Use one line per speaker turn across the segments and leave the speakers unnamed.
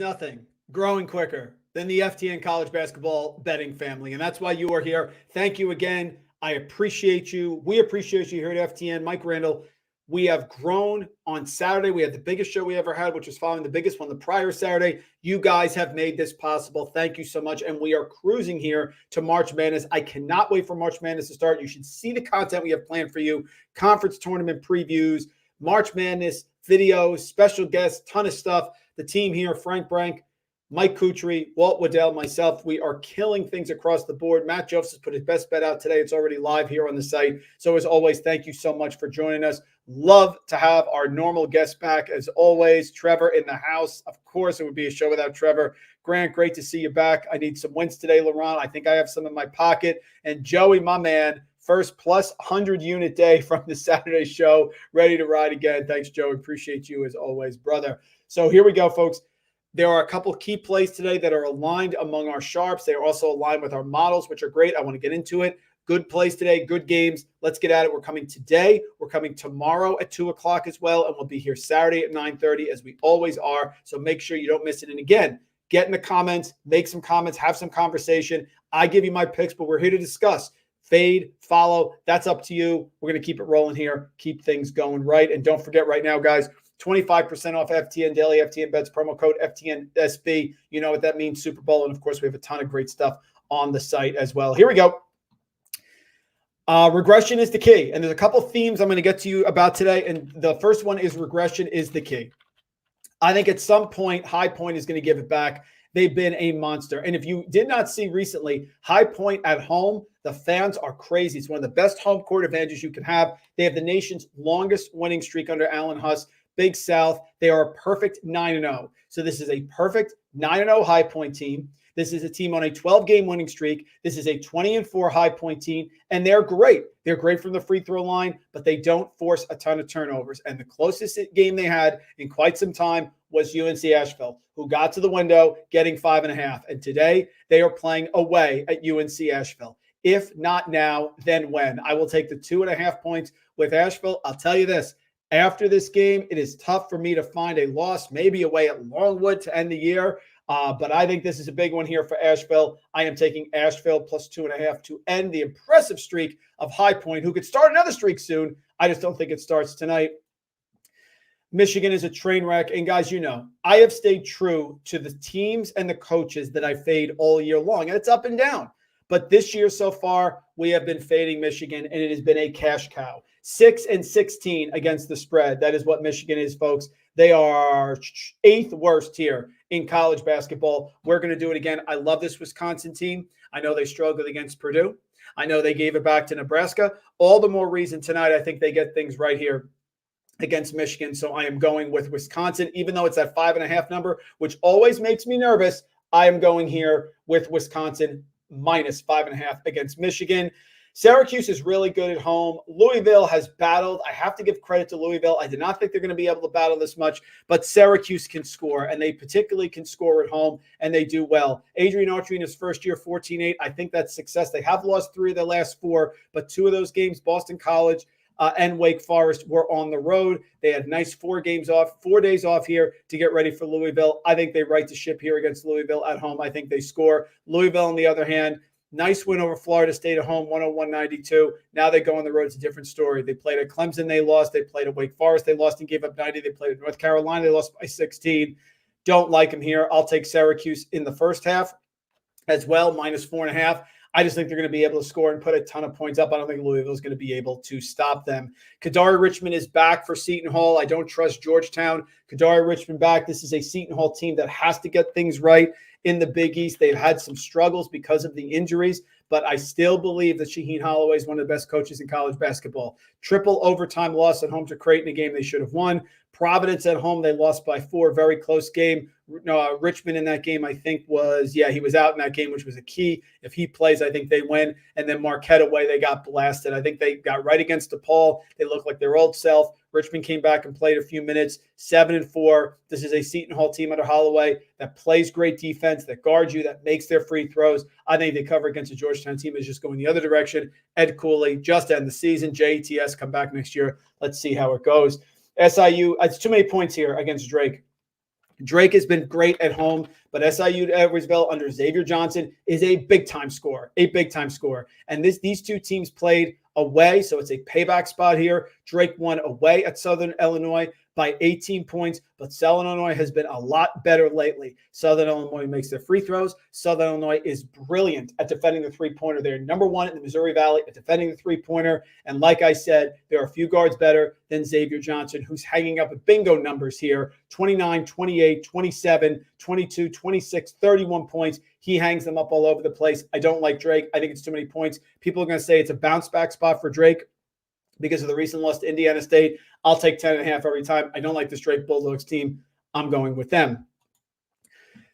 nothing growing quicker than the FTN college basketball betting family. And that's why you are here. Thank you again. I appreciate you. We appreciate you here at FTN. Mike Randle, we have grown on Saturday. We had the biggest show we ever had, which was following the biggest one the prior Saturday. You guys have made this possible. Thank you so much. And we are cruising here to March Madness. I cannot wait for March Madness to start. You should see the content we have planned for you. Conference tournament previews, March Madness videos, special guests, ton of stuff. The team here, Frank Brank, Mike Kutry, Walt Waddell, myself, we are killing things across the board. Matt Joseph put his best bet out today. It's already live here on the site. So as always, thank you so much for joining us. Love to have our normal guests back. As always, Trevor in the house. Of course, it would be a show without Trevor. Grant, great to see you back. I need some wins today, Laurent. I think I have some in my pocket. And Joey, my man, first plus 100 unit day from the Saturday show. Ready to ride again. Thanks, Joey. Appreciate you as always, brother. So here we go, folks. There are a couple key plays today that are aligned among our sharps. They are also aligned with our models, which are great. I want to get into it. Good plays today, good games. Let's get at it. We're coming today. We're coming tomorrow at 2 o'clock as well, and we'll be here Saturday at 9:30 as we always are. So make sure you don't miss it. And again, get in the comments, make some comments, have some conversation. I give you my picks, but we're here to discuss. Fade, follow, that's up to you. We're going to keep it rolling here, keep things going right. And don't forget right now, guys, 25% off FTN Daily, FTN Bets, promo code FTNSB. You know what that means, Super Bowl. And, of course, we have a ton of great stuff on the site as well. Here we go. Regression is the key. And there's a couple themes I'm going to get to you about today. And the first one is regression is the key. I think at some point, High Point is going to give it back. They've been a monster. And if you did not see recently, High Point at home, the fans are crazy. It's one of the best home court advantages you can have. They have the nation's longest winning streak under Allen Huss. Big South. They are a perfect 9-0. So this is a perfect 9-0 High Point team. This is a team on a 12-game winning streak. This is a 20-4 High Point team, and they're great. They're great from the free throw line, but they don't force a ton of turnovers. And the closest game they had in quite some time was UNC Asheville, who got to the window getting 5.5. And today they are playing away at UNC Asheville. If not now, then when? I will take the 2.5 points with Asheville. I'll tell you this. After this game, it is tough for me to find a loss, maybe away at Longwood to end the year. But I think this is a big one here for Asheville. I am taking Asheville plus 2.5 to end the impressive streak of High Point, who could start another streak soon. I just don't think it starts tonight. Michigan is a train wreck. And guys, you know, I have stayed true to the teams and the coaches that I fade all year long. And it's up and down. But this year so far, we have been fading Michigan, and it has been a cash cow. 6-16 against the spread. That is what Michigan is, folks. They are 8th worst here in college basketball. We're going to do it again. I love this Wisconsin team. I know they struggled against Purdue. I know they gave it back to Nebraska. All the more reason tonight I think they get things right here against Michigan. So I am going with Wisconsin, even though it's that 5.5 number, which always makes me nervous. I am going here with Wisconsin minus 5.5 against Michigan. Syracuse is really good at home. Louisville has battled. I have to give credit to Louisville. I did not think they're going to be able to battle this much, but Syracuse can score, and they particularly can score at home, and they do well. Adrian Autry in his first year, 14-8. I think that's success. They have lost 3 of their last 4, but 2 of those games, Boston College and Wake Forest, were on the road. They had nice 4 days off here to get ready for Louisville. I think they right the ship here against Louisville at home. I think they score. Louisville, on the other hand, nice win over Florida State at home, 101-92. Now they go on the road. It's a different story. They played at Clemson. They lost. They played at Wake Forest. They lost and gave up 90. They played at North Carolina. They lost by 16. Don't like them here. I'll take Syracuse in the first half as well, minus 4.5. I just think they're going to be able to score and put a ton of points up. I don't think Louisville is going to be able to stop them. Kadari Richmond is back for Seton Hall. I don't trust Georgetown. Kadari Richmond back. This is a Seton Hall team that has to get things right in the Big East. They've had some struggles because of the injuries, but I still believe that Shaheen Holloway is one of the best coaches in college basketball. Triple overtime loss at home to Creighton, a game they should have won. Providence at home, they lost by 4, very close game. Richmond in that game, I think he was out in that game, which was a key. If he plays, I think they win. And then Marquette away, they got blasted. I think they got right against DePaul. They looked like their old self. Richmond came back and played a few minutes, 7-4. This is a Seton Hall team under Holloway that plays great defense, that guards you, that makes their free throws. I think they cover against a Georgetown team that's just going the other direction. Ed Cooley, just end the season. JETS come back next year. Let's see how it goes. SIU, it's too many points here against Drake. Drake has been great at home, but SIU to Edwardsville under Xavier Johnson is a big-time scorer, And these two teams played away, so it's a payback spot here. Drake won away at Southern Illinois by 18 points, but Southern Illinois has been a lot better lately. Southern Illinois makes their free throws. Southern Illinois is brilliant at defending the three-pointer. They're number one in the Missouri Valley at defending the three-pointer. And like I said, there are a few guards better than Xavier Johnson, who's hanging up bingo numbers here, 29, 28, 27, 22, 26, 31 points. He hangs them up all over the place. I don't like Drake. I think it's too many points. People are going to say it's a bounce-back spot for Drake because of the recent loss to Indiana State. I'll take 10.5 every time. I don't like this Drake Bulldogs team. I'm going with them.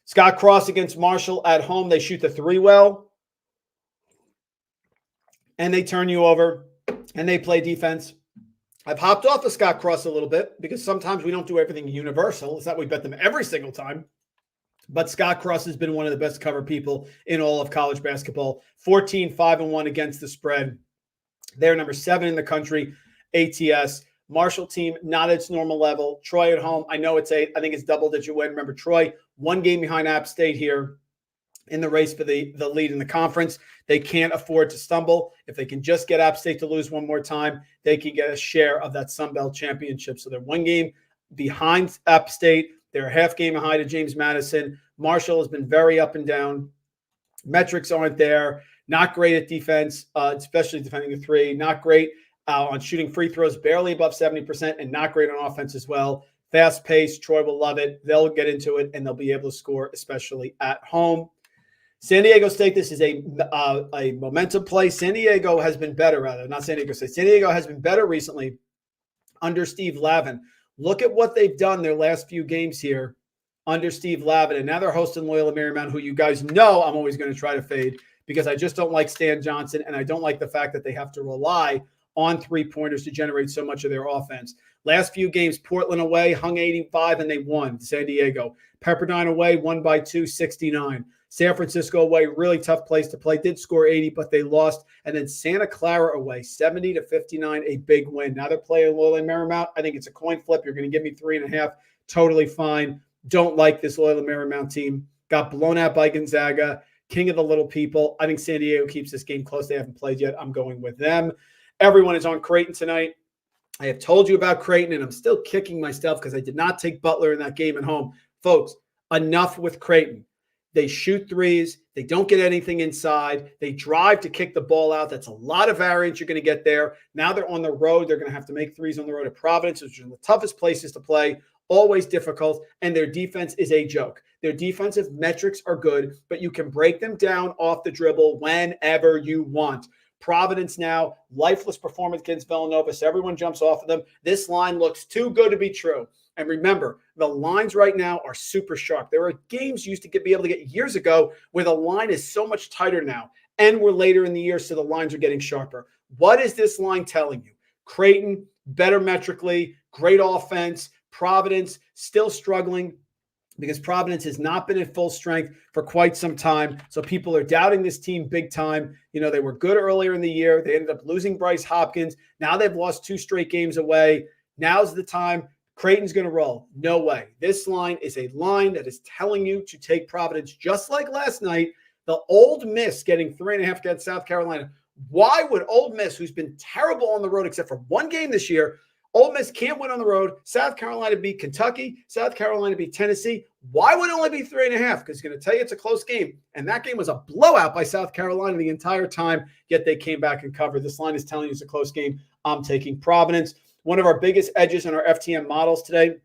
Scott Cross against Marshall at home. They shoot the three well, and they turn you over, and they play defense. I've hopped off of Scott Cross a little bit because sometimes we don't do everything universal. It's not we bet them every single time. But Scott Cross has been one of the best cover people in all of college basketball. 14-5-1 against the spread. They're number 7 in the country, ATS. Marshall team, not at its normal level. Troy at home, I know it's 8. I think it's double-digit win. Remember, Troy, 1 game behind App State here in the race for the lead in the conference. They can't afford to stumble. If they can just get App State to lose one more time, they can get a share of that Sun Belt championship. So they're 1 game behind App State. They're a half game behind of James Madison. Marshall has been very up and down. Metrics aren't there. Not great at defense, especially defending the three. Not great on shooting free throws, barely above 70%, and not great on offense as well. Fast pace. Troy will love it. They'll get into it, and they'll be able to score, especially at home. San Diego State, this is a momentum play. San Diego has been better, rather. Not San Diego State. San Diego has been better recently under Steve Lavin. Look at what they've done their last few games here under Steve Lavin. And now they're hosting Loyola Marymount, who you guys know I'm always going to try to fade because I just don't like Stan Johnson, and I don't like the fact that they have to rely on three-pointers to generate so much of their offense. Last few games, Portland away, hung 85, and they won. San Diego. Pepperdine away, won by 2, 69. San Francisco away, really tough place to play. Did score 80, but they lost. And then Santa Clara away, 70-59, a big win. Now they're playing Loyola Marymount. I think it's a coin flip. You're going to give me 3.5. Totally fine. Don't like this Loyola Marymount team. Got blown out by Gonzaga. King of the little people. I think San Diego keeps this game close. They haven't played yet. I'm going with them. Everyone is on Creighton tonight. I have told you about Creighton, and I'm still kicking myself because I did not take Butler in that game at home. Folks, enough with Creighton. They shoot threes. They don't get anything inside. They drive to kick the ball out. That's a lot of variance you're going to get there. Now they're on the road. They're going to have to make threes on the road at Providence, which are the toughest places to play, always difficult, and their defense is a joke. Their defensive metrics are good, but you can break them down off the dribble whenever you want. Providence now, lifeless performance against Villanova, so everyone jumps off of them. This line looks too good to be true. And remember, the lines right now are super sharp. There are games you used to be able to get years ago where the line is so much tighter now, and we're later in the year, so the lines are getting sharper. What is this line telling you? Creighton, better metrically, great offense. Providence, still struggling because Providence has not been at full strength for quite some time. So people are doubting this team big time. You know, they were good earlier in the year. They ended up losing Bryce Hopkins. Now they've lost 2 straight games away. Now's the time. Creighton's going to roll. No way. This line is a line that is telling you to take Providence, just like last night. The Old Miss getting 3.5 against South Carolina. Why would Old Miss, who's been terrible on the road except for 1 game this year, Ole Miss can't win on the road. South Carolina beat Kentucky. South Carolina beat Tennessee. Why would it only be 3.5? Because he's going to tell you it's a close game. And that game was a blowout by South Carolina the entire time, yet they came back and covered. This line is telling you it's a close game. I'm taking Providence. One of our biggest edges in our FTN models today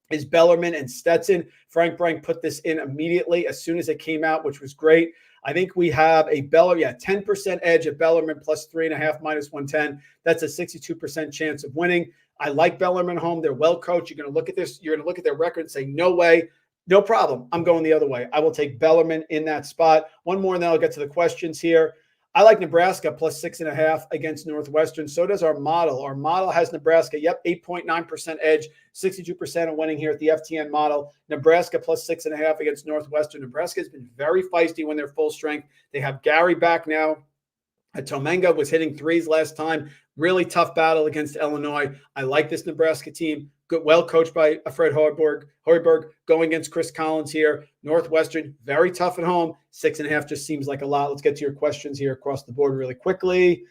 is Bellarmine and Stetson. Frank Brank put this in immediately as soon as it came out, which was great. I think we have a 10% edge at Bellarmine plus 3.5 minus 110. That's a 62% chance of winning. I like Bellarmine home. They're well coached. You're going to look at this. You're going to look at their record and say, no way, no problem. I'm going the other way. I will take Bellarmine in that spot. One more, and then I'll get to the questions here. I like Nebraska plus 6.5 against Northwestern. So does our model. Our model has Nebraska, 8.9% edge, 62% of winning here at the FTN model. Nebraska plus 6.5 against Northwestern. Nebraska has been very feisty when they're full strength. They have Gary back now. Tomenga was hitting threes last time. Really tough battle against Illinois. I like this Nebraska team good, well coached by Fred Hoiberg, going against Chris Collins here. Northwestern, very tough at home. 6.5 just seems like a lot. Let's get to your questions here across the board really quickly.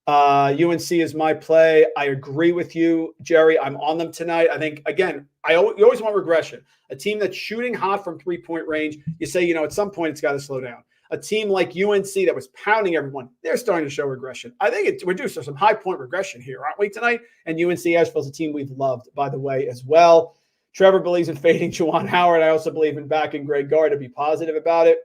UNC is my play. I agree with you, Jerry. I'm on them tonight. I think, again, you always want regression. A team that's shooting hot from three-point range, you say, at some point it's got to slow down. A team like UNC that was pounding everyone, they're starting to show regression. I think we're due for some high-point regression here, aren't we, tonight? And UNC Asheville's a team we've loved, by the way, as well. Trevor believes in fading Juwan Howard. I also believe in backing Greg Gard to be positive about it.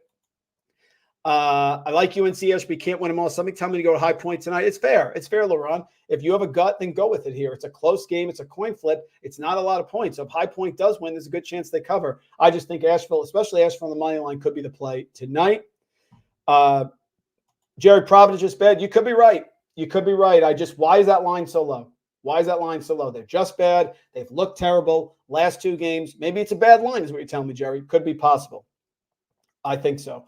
I like UNC Asheville. Can't win them all. Somebody tell me to go to High Point tonight. It's fair. It's fair, Laurent. If you have a gut, then go with it here. It's a close game. It's a coin flip. It's not a lot of points. So if High Point does win, there's a good chance they cover. I just think Asheville, especially Asheville on the money line, could be the play tonight. Jerry, Providence just bad. You could be right. You could be right. Why is that line so low? Why is that line so low? They're just bad. They've looked terrible. Last 2 games. Maybe it's a bad line is what you're telling me, Jerry. Could be possible. I think so.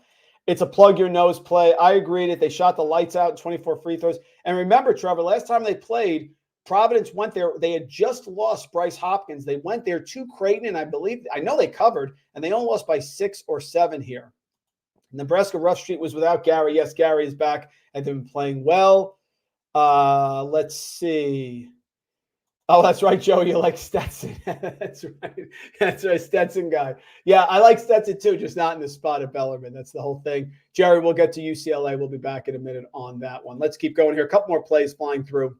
It's a plug your nose play. I agreed it. They shot the lights out in 24 free throws. And remember, Trevor, last time they played, Providence went there. They had just lost Bryce Hopkins. They went there to Creighton, and I know they covered, and they only lost by 6 or 7 here. Nebraska Rough Street was without Gary. Yes, Gary is back, and they've been playing well. Let's see. Oh, that's right, Joe. You like Stetson. That's right. That's right, Stetson guy. Yeah, I like Stetson too, just not in the spot at Bellarmine. That's the whole thing. Jerry, we'll get to UCLA. We'll be back in a minute on that one. Let's keep going here. A couple more plays flying through.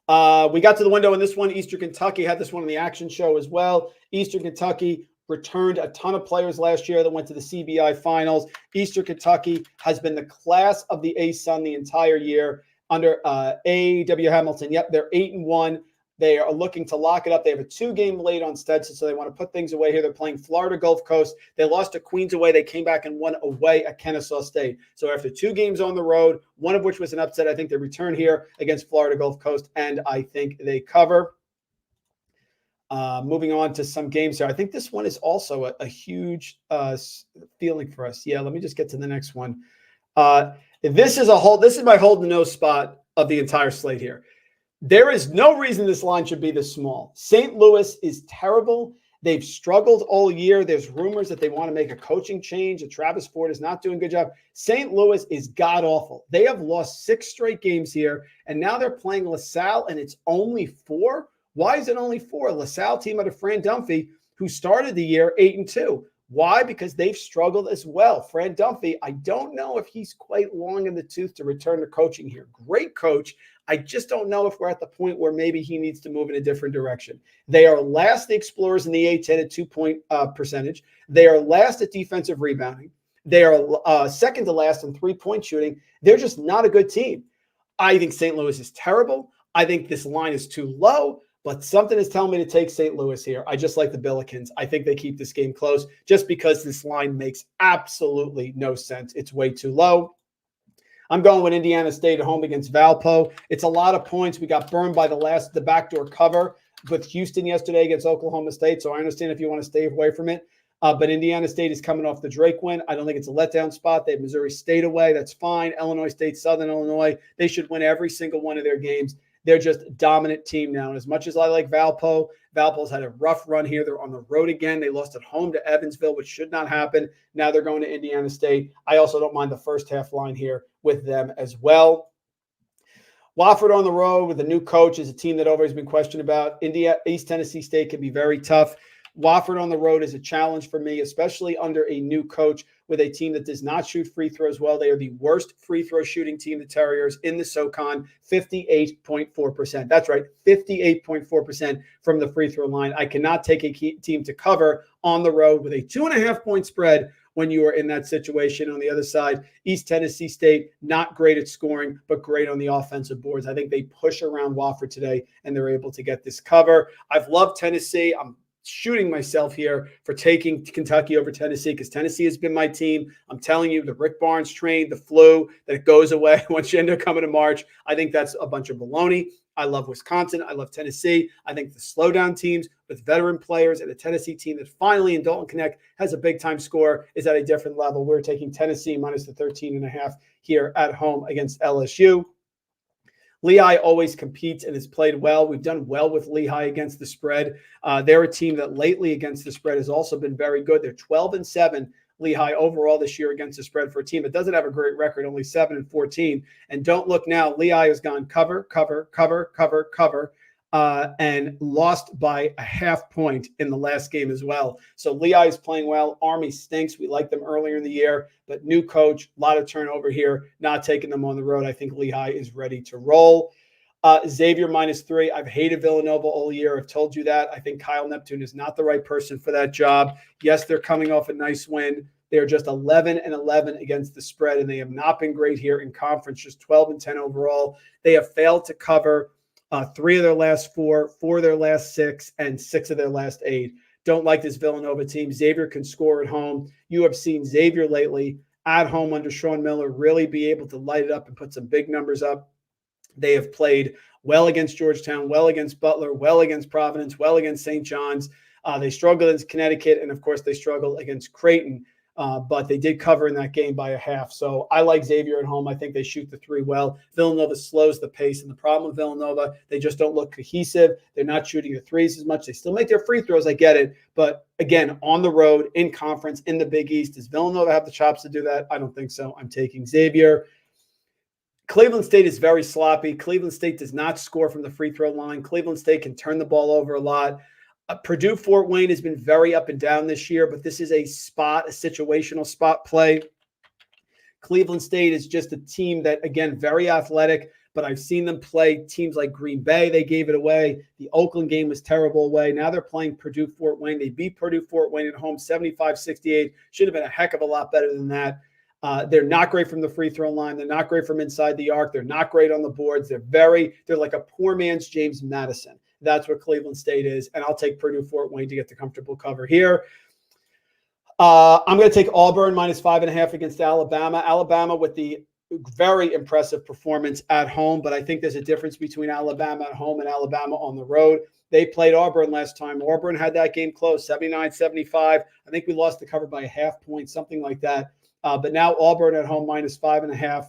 We got to the window in this one. Eastern Kentucky had this one in the action show as well. Eastern Kentucky returned a ton of players last year that went to the CBI finals. Eastern Kentucky has been the class of the ASUN the entire year. Under A.W. Hamilton. Yep, they're 8-1. They are looking to lock it up. They have a 2-game lead on Stetson, so they want to put things away here. They're playing Florida Gulf Coast. They lost to Queens away. They came back and won away at Kennesaw State. So after 2 games on the road, one of which was an upset, I think they return here against Florida Gulf Coast, and I think they cover. Moving on to some games here. I think this one is also a huge feeling for us. Yeah, let me just get to the next one. This is my hold the nose spot of the entire slate here. There is no reason this line should be this small. St. Louis is terrible. They've struggled all year. There's rumors that they want to make a coaching change. That Travis Ford is not doing a good job. St. Louis is god-awful. They have lost 6 straight games here, and now they're playing LaSalle, and it's only 4? Why is it only 4? LaSalle team under Fran Dunphy, who started the year 8-2. Why? Because they've struggled as well. Fran Dunphy, I don't know if he's quite long in the tooth to return to coaching here. Great coach. I just don't know if we're at the point where maybe he needs to move in a different direction. They are last, the Explorers, in the A-10 at 2-point percentage. They are last at defensive rebounding. They are second to last in 3-point shooting. They're just not a good team. I think St. Louis is terrible. I think this line is too low. But something is telling me to take St. Louis here. I just like the Billikens. I think they keep this game close just because this line makes absolutely no sense. It's way too low. I'm going with Indiana State at home against Valpo. It's a lot of points. We got burned by the backdoor cover with Houston yesterday against Oklahoma State, so I understand if you want to stay away from it. But Indiana State is coming off the Drake win. I don't think it's a letdown spot. They have Missouri State away. That's fine. Illinois State, Southern Illinois. They should win every single one of their games. They're just a dominant team now. And as much as I like Valpo's had a rough run here. They're on the road again. They lost at home to Evansville, which should not happen. Now they're going to Indiana State. I also don't mind the first half line here with them as well. Wofford on the road with a new coach is a team that always been questioned about. East Tennessee State can be very tough. Wofford on the road is a challenge for me, especially under a new coach with a team that does not shoot free throws well. They are the worst free throw shooting team, the Terriers, in the SoCon, 58.4%. That's right, 58.4% from the free throw line. I cannot take a team to cover on the road with a 2.5-point spread when you are in that situation. On the other side, East Tennessee State, not great at scoring, but great on the offensive boards. I think they push around Wofford today, and they're able to get this cover. I've loved Tennessee. I'm shooting myself here for taking Kentucky over Tennessee because Tennessee has been my team. I'm telling you, the Rick Barnes train, the flu, that it goes away once you end up coming to March. I think that's a bunch of baloney. I love Wisconsin. I love Tennessee. I think the slowdown teams with veteran players and a Tennessee team that finally in Dalton Connect has a big-time score is at a different level. We're taking Tennessee minus the 13.5 here at home against LSU. Lehigh always competes and has played well. We've done well with Lehigh against the spread. They're a team that lately against the spread has also been very good. They're 12-7 Lehigh overall this year against the spread for a team that doesn't have a great record, only 7-14. And don't look now, Lehigh has gone cover, and lost by a half point in the last game as well. So Lehigh is playing well. Army stinks. We liked them earlier in the year, but new coach, a lot of turnover here, not taking them on the road. I think Lehigh is ready to roll. Xavier -3. I've hated Villanova all year. I've told you that. I think Kyle Neptune is not the right person for that job. Yes, they're coming off a nice win. They are just 11-11 against the spread, and they have not been great here in conference, just 12-10 overall. They have failed to cover 3 of their last 4, 4 of their last 6, and 6 of their last 8. Don't like this Villanova team. Xavier can score at home. You have seen Xavier lately at home under Sean Miller really be able to light it up and put some big numbers up. They have played well against Georgetown, well against Butler, well against Providence, well against St. John's. They struggled against Connecticut, and, of course, they struggled against Creighton. But they did cover in that game by a half. So I like Xavier at home. I think they shoot the 3 well. Villanova slows the pace. And the problem with Villanova, they just don't look cohesive. They're not shooting the threes as much. They still make their free throws. I get it. But, again, on the road, in conference, in the Big East, does Villanova have the chops to do that? I don't think so. I'm taking Xavier. Cleveland State is very sloppy. Cleveland State does not score from the free throw line. Cleveland State can turn the ball over a lot. Purdue Fort Wayne has been very up and down this year, but this is a situational spot play. Cleveland State is just a team that, again, very athletic, but I've seen them play teams like Green Bay. They gave it away. The Oakland game was terrible away. Now they're playing Purdue Fort Wayne. They beat Purdue Fort Wayne at home 75-68. Should have been a heck of a lot better than that. They're not great from the free throw line. They're not great from inside the arc. They're not great on the boards. They're like a poor man's James Madison. That's what Cleveland State is, and I'll take Purdue Fort Wayne to get the comfortable cover here. I'm going to take Auburn -5.5 against Alabama. Alabama with the very impressive performance at home, but I think there's a difference between Alabama at home and Alabama on the road. They played Auburn last time. Auburn had that game close, 79-75. I think we lost the cover by a half point, something like that. But now Auburn at home -5.5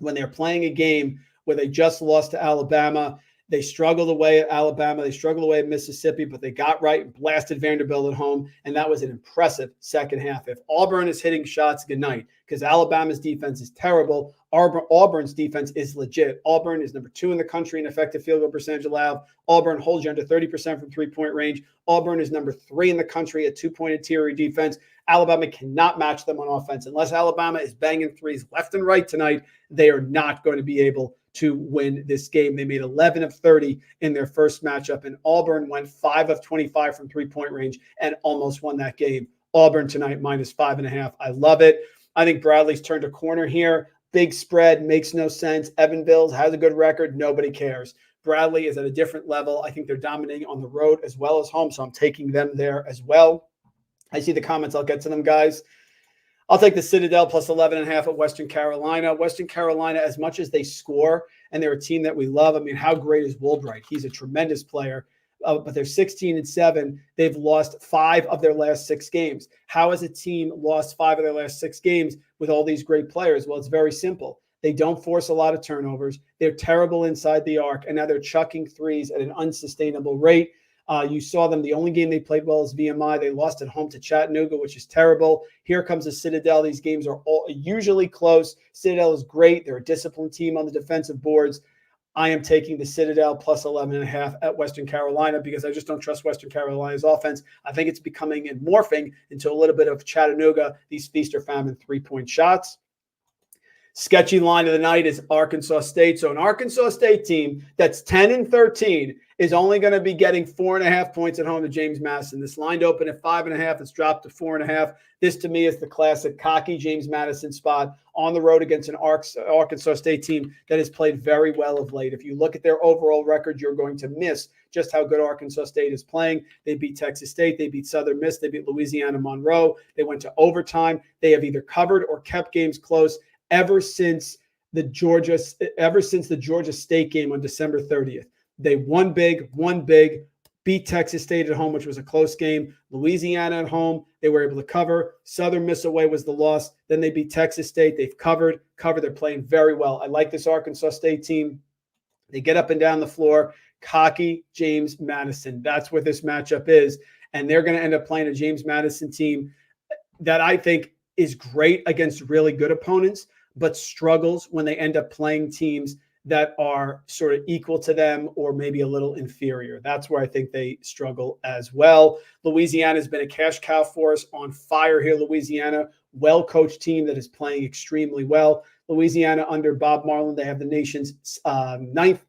when they're playing a game where they just lost to Alabama. They struggled away at Alabama. They struggled away at Mississippi, but they got right and blasted Vanderbilt at home, and that was an impressive second half. If Auburn is hitting shots, good night, because Alabama's defense is terrible. Auburn's defense is legit. Auburn is number 2 in the country in effective field goal percentage allowed. Auburn holds you under 30% from three-point range. Auburn is number 3 in the country at 2-point interior defense. Alabama cannot match them on offense. Unless Alabama is banging threes left and right tonight, they are not going to be able to win this game. They made 11 of 30 in their first matchup, and Auburn went 5 of 25 from three-point range and almost won that game. Auburn tonight -5.5. I love it. I think Bradley's turned a corner here. Big spread, makes no sense. Evanville has a good record. Nobody cares. Bradley is at a different level. I think they're dominating on the road as well as home, so I'm taking them there as well. I see the comments. I'll get to them, guys. I'll take the Citadel +11.5 at Western Carolina. Western Carolina, as much as they score, and they're a team that we love. I mean, how great is Woolbright? He's a tremendous player. But they're 16-7. They've lost 5 of their last 6 games. How has a team lost 5 of their last 6 games with all these great players? Well, it's very simple. They don't force a lot of turnovers. They're terrible inside the arc, and now they're chucking threes at an unsustainable rate. You saw them. The only game they played well is VMI. They lost at home to Chattanooga, which is terrible. Here comes the Citadel. These games are all usually close. Citadel is great. They're a disciplined team on the defensive boards. I am taking the Citadel +11.5 at Western Carolina because I just don't trust Western Carolina's offense. I think it's becoming and morphing into a little bit of Chattanooga, these feast or famine three-point shots. Sketchy line of the night is Arkansas State. So an Arkansas State team that's 10-13 is only going to be getting 4.5 points at home to James Madison. This lined open at 5.5. It's dropped to 4.5. This, to me, is the classic cocky James Madison spot on the road against an Arkansas State team that has played very well of late. If you look at their overall record, you're going to miss just how good Arkansas State is playing. They beat Texas State. They beat Southern Miss. They beat Louisiana Monroe. They went to overtime. They have either covered or kept games close ever since the Georgia State game on December 30th. They won big, beat Texas State at home, which was a close game. Louisiana at home, they were able to cover. Southern Miss away was the loss. Then they beat Texas State. They've covered. They're playing very well. I like this Arkansas State team. They get up and down the floor. Cocky James Madison. That's what this matchup is. And they're going to end up playing a James Madison team that I think is great against really good opponents, but struggles when they end up playing teams that are sort of equal to them or maybe a little inferior. That's where I think they struggle as well. Louisiana has been a cash cow for us, on fire here. Louisiana, well-coached team that is playing extremely well. Louisiana under Bob Marlin, they have the nation's ninth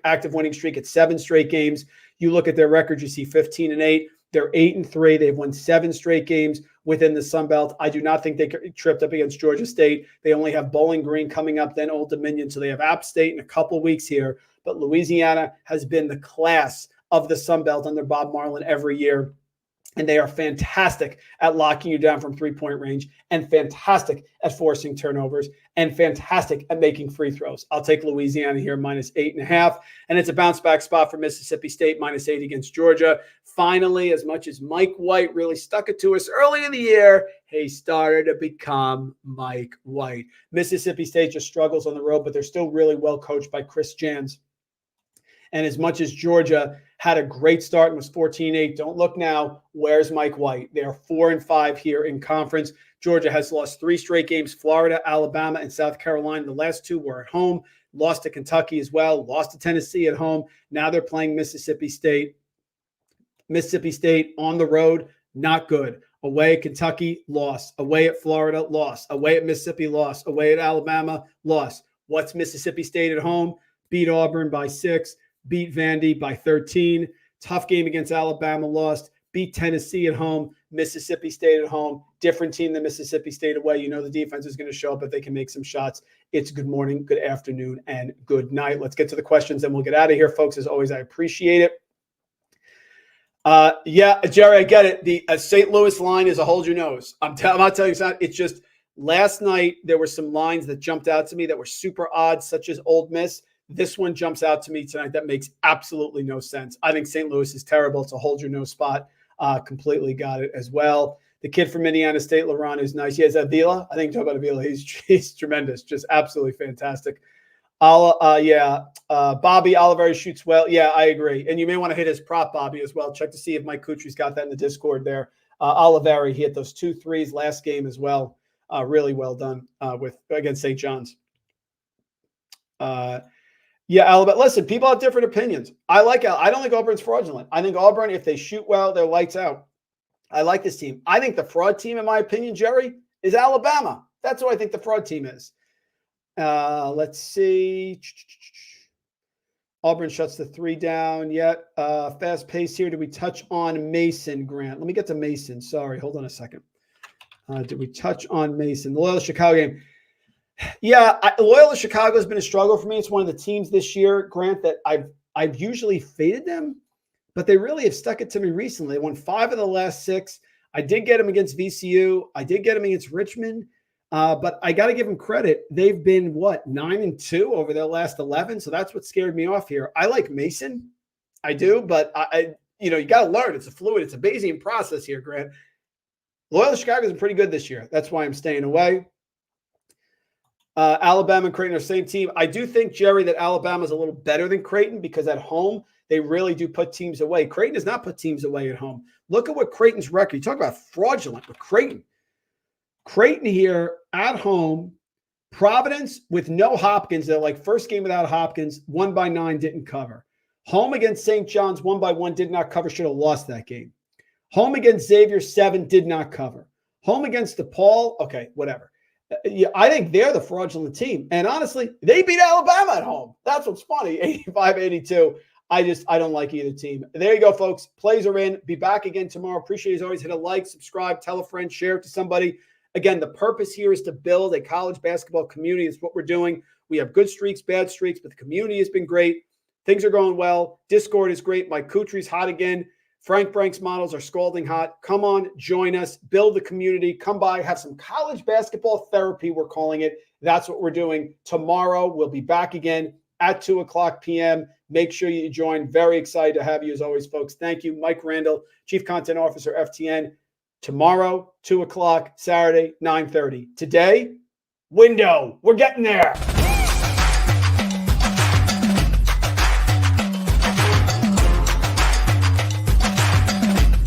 active winning streak at 7 straight games. You look at their record, you see 15-8. They're 8-3. They've won 7 straight games within the Sun Belt. I do not think they tripped up against Georgia State. They only have Bowling Green coming up, then Old Dominion. So they have App State in a couple weeks here. But Louisiana has been the class of the Sun Belt under Bob Marlin every year. And they are fantastic at locking you down from three-point range, and fantastic at forcing turnovers, and fantastic at making free throws. I'll take Louisiana here -8.5. And it's a bounce-back spot for Mississippi State, -8 against Georgia. Finally, as much as Mike White really stuck it to us early in the year, he started to become Mike White. Mississippi State just struggles on the road, but they're still really well coached by Chris Jans. And as much as Georgia had a great start and was 14-8, don't look now. Where's Mike White? They are 4-5 here in conference. Georgia has lost 3 straight games: Florida, Alabama, and South Carolina. The last 2 were at home. Lost to Kentucky as well. Lost to Tennessee at home. Now they're playing Mississippi State. Mississippi State on the road, not good. Away at Kentucky, loss. Away at Florida, loss. Away at Mississippi, loss. Away at Alabama, loss. What's Mississippi State at home? Beat Auburn by 6. Beat Vandy by 13. Tough game against Alabama, lost. Beat Tennessee at home. Mississippi State at home. Different team than Mississippi State away. You know the defense is going to show up if they can make some shots. It's good morning, good afternoon, and good night. Let's get to the questions, and we'll get out of here, folks. As always, I appreciate it. Yeah, Jerry, I get it. The St. Louis line is a hold your nose. I'm not telling you something. It's just last night there were some lines that jumped out to me that were super odd, such as Ole Miss. This one jumps out to me tonight. That makes absolutely no sense. I think St. Louis is terrible. It's a hold your nose spot. Completely got it as well. The kid from Indiana State, LaRon, is nice. He has Avila. I think you're talking about Avila. He's tremendous. Just absolutely fantastic. Bobby Oliveri shoots well. Yeah, I agree. And you may want to hit his prop, Bobby, as well. Check to see if Mike Kutri's got that in the Discord there. Oliveri, he hit those 2 threes last game as well. Really well done against St. John's. Yeah, Alabama. Listen, people have different opinions. I don't think Auburn's fraudulent. I think Auburn, if they shoot well, they're lights out. I like this team. I think the fraud team, in my opinion, Jerry, is Alabama. That's who I think the fraud team is. Let's see. Auburn shuts the 3 down yet. Fast pace here. Did we touch on Mason, Grant? Let me get to Mason. Sorry, hold on a second. Did we touch on Mason? The Loyola Chicago game. Yeah, Loyola Chicago has been a struggle for me. It's one of the teams this year, Grant, that I've usually faded them, but they really have stuck it to me recently. They won 5 of the last 6. I did get them against VCU. I did get them against Richmond, but I got to give them credit. They've been, 9-2 over their last 11, so that's what scared me off here. I like Mason. I do, but you got to learn. It's a fluid. It's a Bayesian process here, Grant. Loyola Chicago is pretty good this year. That's why I'm staying away. Alabama and Creighton are the same team. I do think, Jerry, that Alabama is a little better than Creighton because at home, they really do put teams away. Creighton does not put teams away at home. Look at what Creighton's record. You talk about fraudulent with Creighton. Creighton here at home, Providence with no Hopkins. They're like first game without Hopkins, 1 by 9, didn't cover. Home against St. John's, 1 by 1, did not cover, should have lost that game. Home against Xavier, 7, did not cover. Home against DePaul, okay, whatever. Yeah, I think they're the fraudulent team. And honestly, they beat Alabama at home. That's what's funny, 85-82. I don't like either team. There you go, folks. Plays are in. Be back again tomorrow. Appreciate it as always. Hit a like, subscribe, tell a friend, share it to somebody. Again, the purpose here is to build a college basketball community. That's what we're doing. We have good streaks, bad streaks, but the community has been great. Things are going well. Discord is great. Mike Kutri's hot again. Frank Frank's models are scalding hot. Come on, join us, build the community. Come by, have some college basketball therapy, we're calling it. That's what we're doing. Tomorrow, we'll be back again at 2:00 p.m. Make sure you join. Very excited to have you as always, folks. Thank you. Mike Randle, Chief Content Officer, FTN. Tomorrow, 2:00, Saturday, 9:30. Today, window. We're getting there.